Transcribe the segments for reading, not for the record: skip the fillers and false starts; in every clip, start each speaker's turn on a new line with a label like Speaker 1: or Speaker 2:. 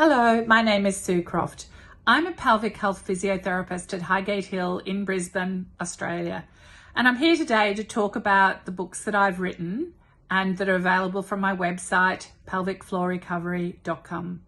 Speaker 1: Hello, my name is Sue Croft. I'm a pelvic health physiotherapist at Highgate Hill in Brisbane, Australia. And I'm here today to talk about the books that I've written and that are available from my website, pelvicfloorrecovery.com.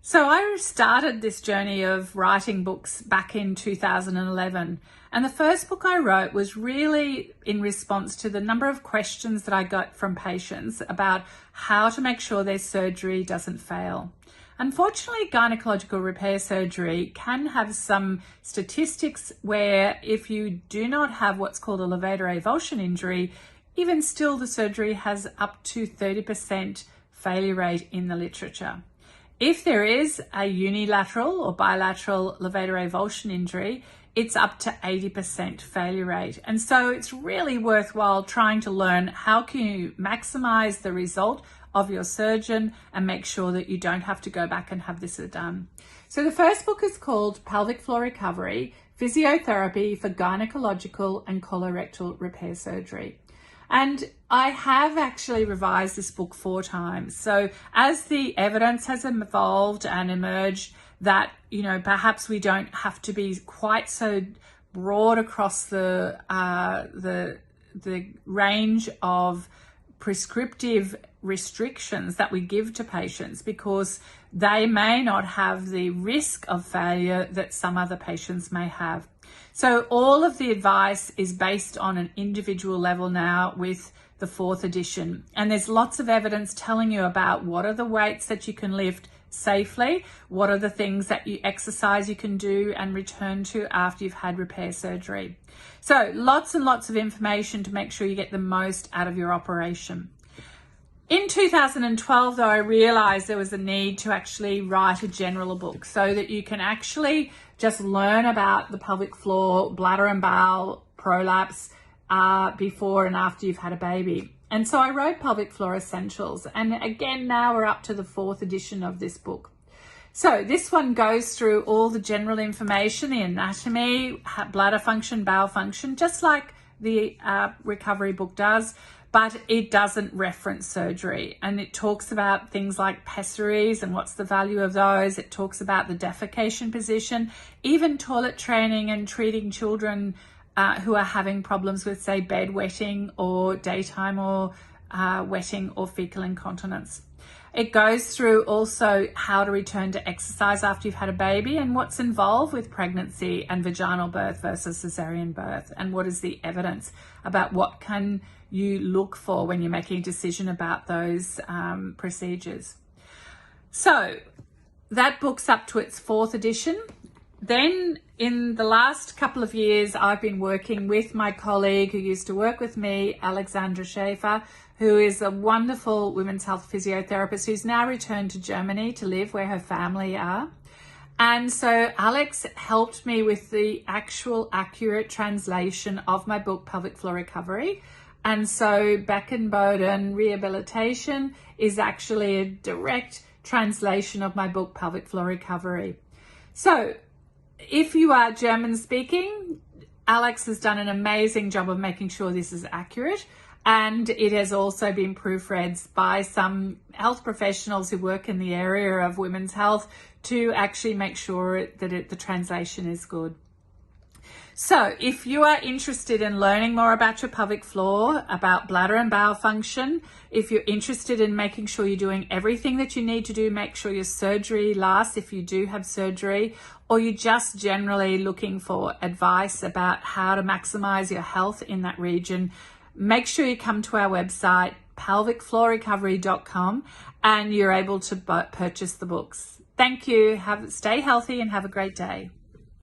Speaker 1: So I started this journey of writing books back in 2011. And the first book I wrote was really in response to the number of questions that I got from patients about how to make sure their surgery doesn't fail. Unfortunately, gynecological repair surgery can have some statistics where if you do not have what's called a levator avulsion injury, even still the surgery has up to 30% failure rate in the literature. If there is a unilateral or bilateral levator avulsion injury, it's up to 80% failure rate. And so it's really worthwhile trying to learn how can you maximize the result of your surgeon and make sure that you don't have to go back and have this done. So the first book is called Pelvic Floor Recovery, Physiotherapy for Gynecological and Colorectal Repair Surgery. And I have actually revised this book 4 times. So as the evidence has evolved and emerged that, perhaps we don't have to be quite so broad across the range of prescriptive restrictions that we give to patients because they may not have the risk of failure that some other patients may have. So all of the advice is based on an individual level now with the 4th edition. And there's lots of evidence telling you about what are the weights that you can lift safely, what are the things that you exercise you can do and return to after you've had repair surgery. So lots and lots of information to make sure you get the most out of your operation. In 2012, though, I realized there was a need to actually write a general book so that you can actually just learn about the pelvic floor, bladder and bowel prolapse before and after you've had a baby. And so I wrote Pelvic Floor Essentials. And again, now we're up to the 4th edition of this book. So this one goes through all the general information, the anatomy, bladder function, bowel function, just like the recovery book does, but it doesn't reference surgery. And it talks about things like pessaries and what's the value of those. It talks about the defecation position, even toilet training and treating children who are having problems with, say, bedwetting or daytime or wetting or fecal incontinence. It goes through also how to return to exercise after you've had a baby and what's involved with pregnancy and vaginal birth versus cesarean birth, and what is the evidence about what can you look for when you're making a decision about those procedures. So that book's up to its 4th edition. Then in the last couple of years, I've been working with my colleague who used to work with me, Alexandra Schaefer, who is a wonderful women's health physiotherapist who's now returned to Germany to live where her family are. And so Alex helped me with the actual accurate translation of my book, Pelvic Floor Recovery. And so Beckenboden Rehabilitation is actually a direct translation of my book, Pelvic Floor Recovery. So if you are German speaking, Alex has done an amazing job of making sure this is accurate. And it has also been proofread by some health professionals who work in the area of women's health to actually make sure that the translation is good. So if you are interested in learning more about your pelvic floor, about bladder and bowel function, if you're interested in making sure you're doing everything that you need to do, make sure your surgery lasts if you do have surgery, or you're just generally looking for advice about how to maximize your health in that region, make sure you come to our website, pelvicfloorrecovery.com, and you're able to purchase the books. Thank you. Stay healthy and have a great day.